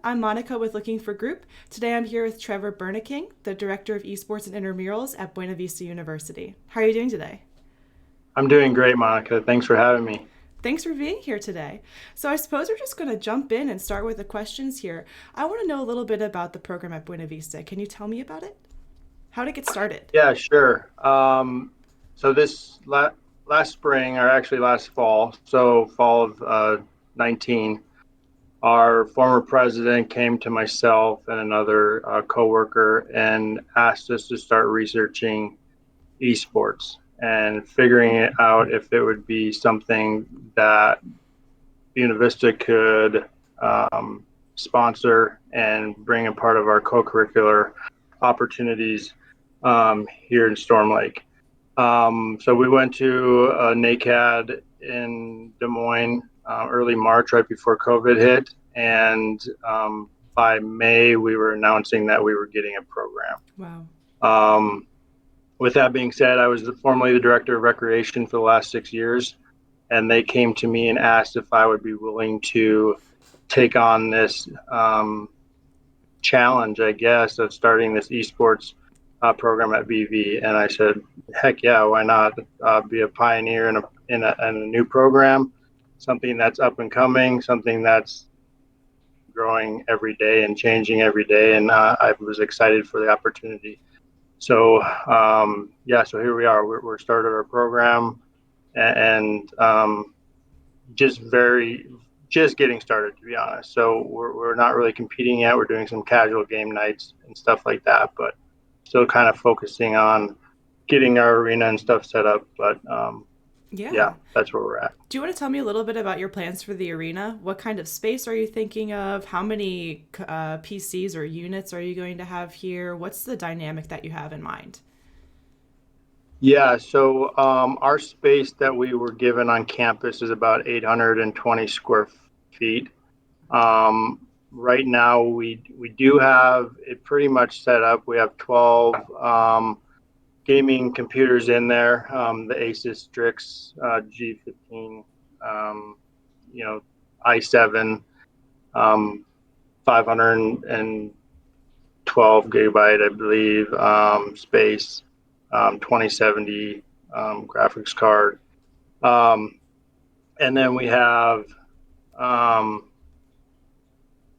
I'm Monica with Looking for Group. Today I'm here with Trevor Berneking, the Director of Esports and Intramurals at Buena Vista University. How are you doing today? I'm doing great, Monica. Thanks for having me. Thanks for being here today. So I suppose we're just going to jump in and start with the questions here. I want to know a little bit about the program at Buena Vista. Can you tell me about it? How did it get started? Yeah, sure. So this last spring, or actually last fall, so fall of 19, our former president came to myself and another coworker and asked us to start researching esports and figuring it out if it would be something that Vista could um, sponsor and bring a part of our co-curricular opportunities here in Storm Lake. So we went to a NACAD in Des Moines early March, right before COVID hit, and by May we were announcing that we were getting a program. Wow. Um, with that being said, I was formerly the director of recreation for the last 6 years, and they came to me and asked if I would be willing to take on this challenge, I guess, of starting this esports program at VV. And I said, heck yeah, why not be a pioneer in a new program, something that's up and coming, something that's growing every day and changing every day. And I was excited for the opportunity. So yeah, so here we are. We're started our program and just getting started, to be honest. So we're not really competing yet. We're doing some casual game nights and stuff like that, but still kind of focusing on getting our arena and stuff set up. But Yeah. yeah, that's where we're at. Do you want to tell me a little bit about your plans for the arena? What kind of space are you thinking of? How many PCs or units are you going to have here? What's the dynamic that you have in mind? Yeah, so our space that we were given on campus is about 820 square feet. Right now, we do have it pretty much set up. We have 12 gaming computers in there. The Asus Strix G15, um, you know, i7, um, 512 gigabyte, I believe, space, 2070 graphics card. Um, and then we have um,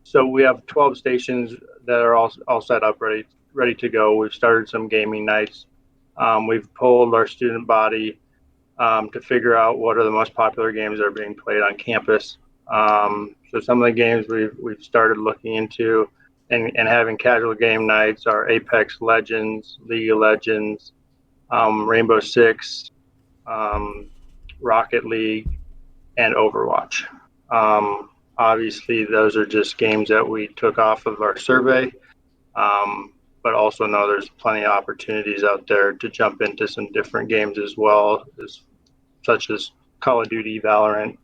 So we have 12 stations that are all set up, ready to go. We've started some gaming nights. We've polled our student body to figure out what are the most popular games that are being played on campus. So some of the games we've started looking into and having casual game nights are Apex Legends, League of Legends, Rainbow Six, um, Rocket League, and Overwatch. Obviously, those are just games that we took off of our survey, but also know there's plenty of opportunities out there to jump into some different games as well, such as Call of Duty, Valorant,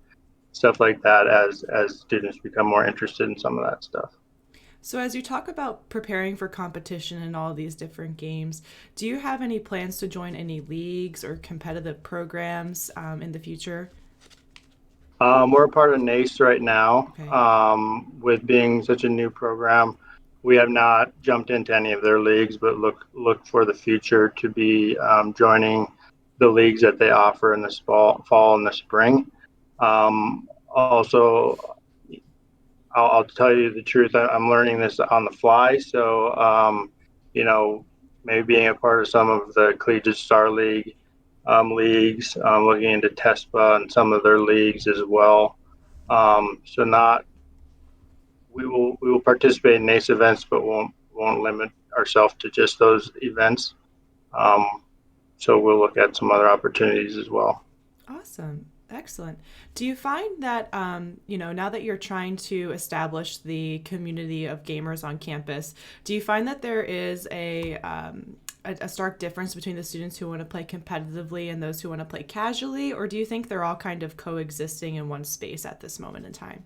stuff like that, as students become more interested in some of that stuff. So, as you talk about preparing for competition in all these different games, do you have any plans to join any leagues or competitive programs in the future? We're a part of NACE right now. Okay. With being such a new program, we have not jumped into any of their leagues, but look for the future to be joining the leagues that they offer in the fall and the spring. Also, I'll tell you the truth. I'm learning this on the fly, so you know, maybe being a part of some of the Collegiate Star League leagues, looking into TESPA and some of their leagues as well. So not we will participate in NACE events, but won't limit ourselves to just those events. Um, so we'll look at some other opportunities as well. Awesome. Excellent. Do you find that, now that you're trying to establish the community of gamers on campus, do you find that there is a stark difference between the students who want to play competitively and those who want to play casually, or do you think they're all kind of coexisting in one space at this moment in time?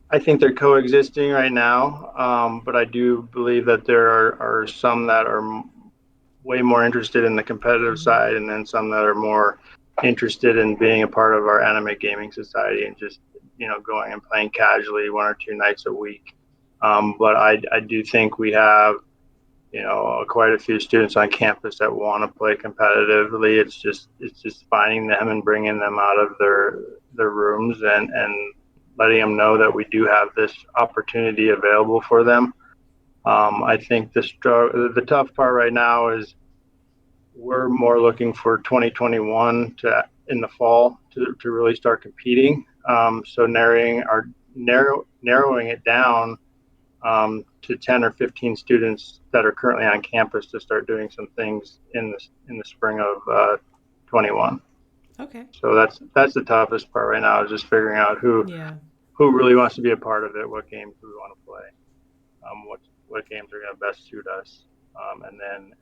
I think they're coexisting right now, but I do believe that there are some that are way more interested in the competitive Mm-hmm. side, and then some that are more interested in being a part of our anime gaming society and just going and playing casually 1 or 2 nights a week. But I do think we have, quite a few students on campus that want to play competitively. It's just finding them and bringing them out of their rooms and letting them know that we do have this opportunity available for them. I think the tough part right now is we're more looking for 2021 in the fall to really start competing. So narrowing it down to 10 or 15 students that are currently on campus to start doing some things in the spring of 21. Okay. So that's the toughest part right now, is just figuring out Yeah. who really wants to be a part of it, what games we want to play, what games are going to best suit us, and then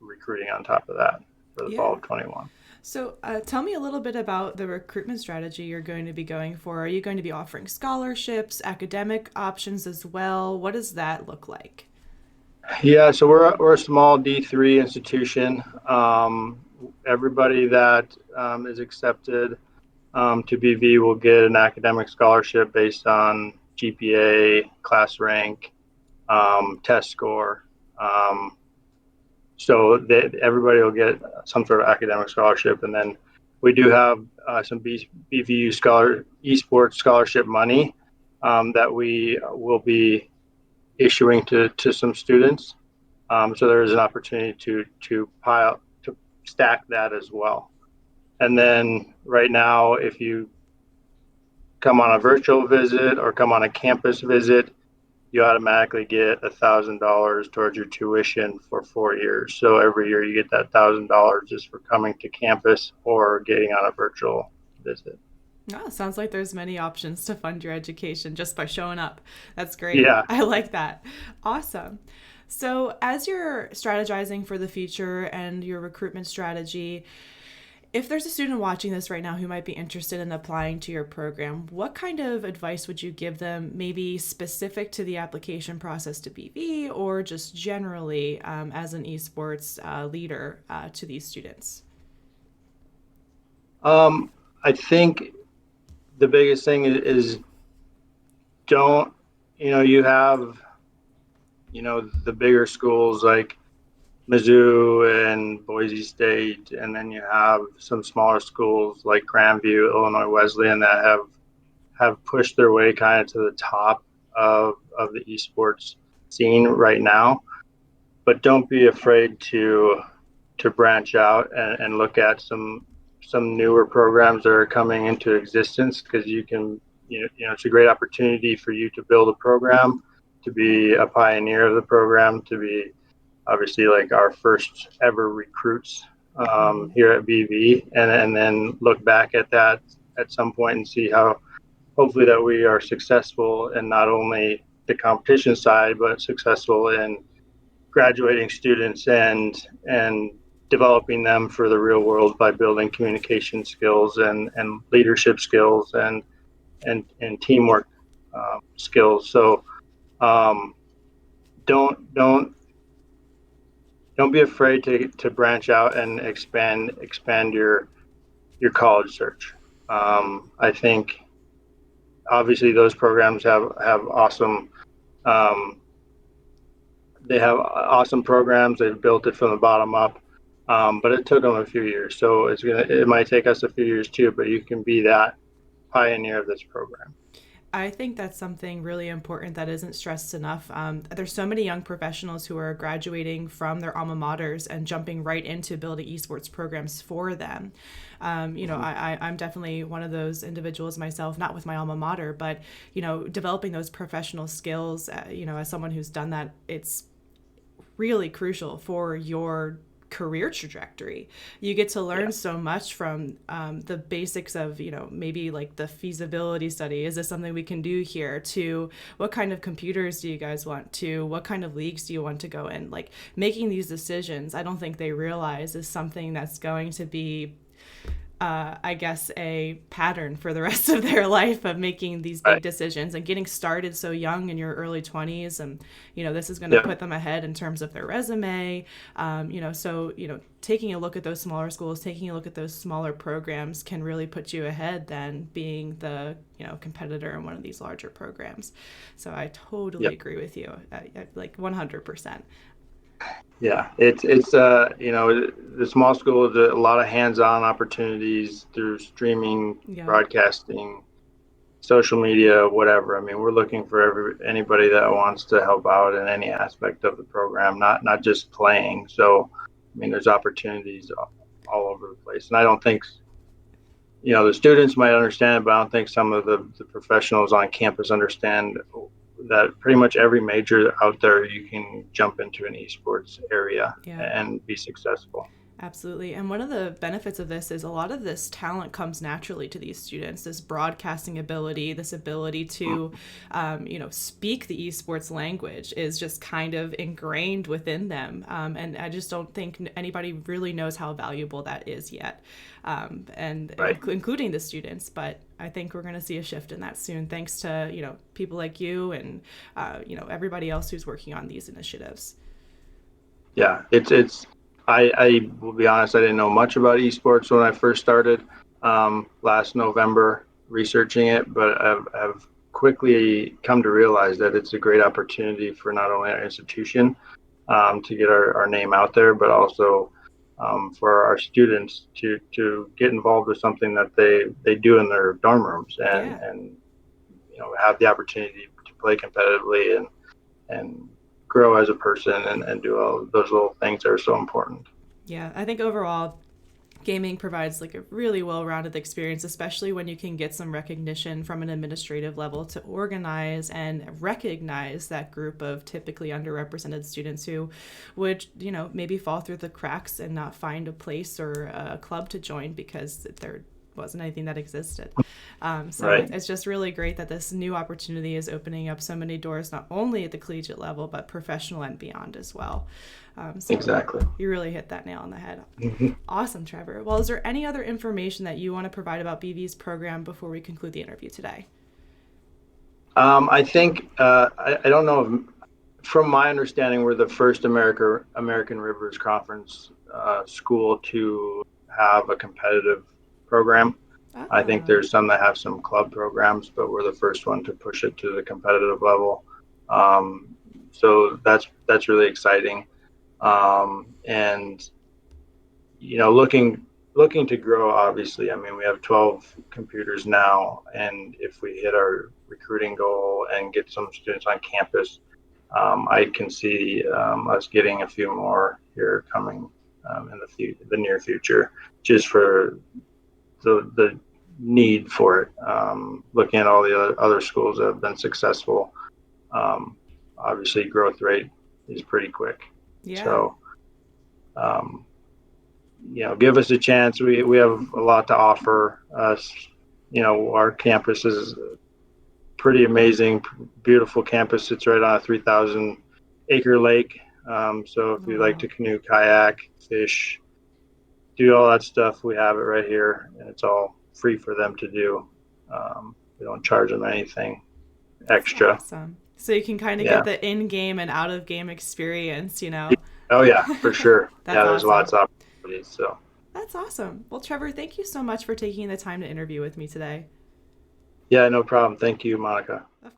recruiting on top of that for the fall Yeah. of 21. So tell me a little bit about the recruitment strategy you're going to be going for. Are you going to be offering scholarships, academic options as well? What does that look like? Yeah, so we're a small D3 institution. Everybody that is accepted to BV will get an academic scholarship based on GPA, class rank, test score. So that everybody will get some sort of academic scholarship, and then we do have some BVU esports scholarship money that we will be issuing to some students. So there is an opportunity to stack that as well. And then right now, if you come on a virtual visit or come on a campus visit, you automatically get $1,000 towards your tuition for 4 years. So every year you get that $1,000 just for coming to campus or getting on a virtual visit. Oh, sounds like there's many options to fund your education just by showing up. That's great. Yeah. I like that. Awesome. So, as you're strategizing for the future and your recruitment strategy, if there's a student watching this right now who might be interested in applying to your program, what kind of advice would you give them, maybe specific to the application process to BV or just generally as an esports leader to these students? I think the biggest thing is don't, you have, the bigger schools like Mizzou and Boise State, and then you have some smaller schools like Grandview, Illinois Wesleyan that have pushed their way kind of to the top of the esports scene right now. But don't be afraid to branch out and look at some newer programs that are coming into existence, because it's a great opportunity for you to build a program, to be a pioneer of the program, to be obviously like our first ever recruits Mm-hmm. here at BV, and then look back at that at some point and see how hopefully that we are successful in not only the competition side, but successful in graduating students and developing them for the real world by building communication skills and leadership skills and teamwork skills. So um, don't don't be afraid to branch out and expand your college search. I think obviously those programs have awesome um, they have awesome programs. They've built it from the bottom up, but it took them a few years. So it might take us a few years too. But you can be that pioneer of this program. I think that's something really important that isn't stressed enough. There's so many young professionals who are graduating from their alma maters and jumping right into building esports programs for them. I'm definitely one of those individuals myself, not with my alma mater, but, developing those professional skills, as someone who's done that, it's really crucial for your career trajectory. You get to learn Yeah. so much from the basics of, maybe like the feasibility study. Is this something we can do here? To what kind of computers do you guys want? To what kind of leagues do you want to go in? Like making these decisions, I don't think they realize is something that's going to be I guess, a pattern for the rest of their life of making these big Right. decisions and getting started so young in your early 20s. And, this is going to Yeah. put them ahead in terms of their resume. So, taking a look at those smaller schools, taking a look at those smaller programs can really put you ahead than being the, competitor in one of these larger programs. So I Yeah. totally agree with you, like 100%. Yeah, it's the small school is a lot of hands-on opportunities through streaming, Yeah. broadcasting, social media, whatever. I mean, we're looking for anybody that wants to help out in any aspect of the program, not just playing. So, I mean, there's opportunities all over the place, and I don't think the students might understand, but I don't think some of the professionals on campus understand that pretty much every major out there you can jump into an esports area Yeah. and be successful. Absolutely. And one of the benefits of this is a lot of this talent comes naturally to these students, this broadcasting ability, this ability to, speak the esports language is just kind of ingrained within them. And I just don't think anybody really knows how valuable that is yet, Right. including the students. But I think we're going to see a shift in that soon, thanks to, people like you and, everybody else who's working on these initiatives. Yeah, it's. I will be honest. I didn't know much about esports when I first started last November researching it, but I've quickly come to realize that it's a great opportunity for not only our institution to get our name out there, but also for our students to get involved with something that they do in their dorm rooms Yeah. and have the opportunity to play competitively and grow as a person and do all those little things that are so important. Yeah. I think overall, gaming provides like a really well-rounded experience, especially when you can get some recognition from an administrative level to organize and recognize that group of typically underrepresented students who would, maybe fall through the cracks and not find a place or a club to join because there wasn't anything that existed. So Right. it's just really great that this new opportunity is opening up so many doors, not only at the collegiate level, but professional and beyond as well. So Exactly. you really hit that nail on the head. Mhm. Awesome, Trevor. Well, is there any other information that you want to provide about BV's program before we conclude the interview today? I think I don't know if, from my understanding, we're the first American Rivers Conference school to have a competitive program. I think Ah, there's some that have some club programs, but we're the first one to push it to the competitive level. Um, so that's really exciting. And looking to grow. Obviously, I mean, we have 12 computers now, and if we hit our recruiting goal and get some students on campus, I can see us getting a few more here coming in the near future, just for the need for it. Looking at all the other schools that have been successful, um, obviously growth rate is pretty quick. yeah. So, um, give us a chance. We have a lot to offer us. Our campus is pretty amazing, beautiful campus. It's right on a 3,000-acre lake. So if Oh, you like wow. to canoe, kayak, fish, do all that stuff, we have it right here, and it's all free for them to do. We don't charge them anything That's extra. awesome. So you can kind of Yeah. get the in-game and out-of-game experience. Oh yeah, for sure. That's Yeah, there's awesome. lots of opportunities. So That's awesome. Well, Trevor, thank you so much for taking the time to interview with me today. yeah, no problem. Thank you, Monica. Of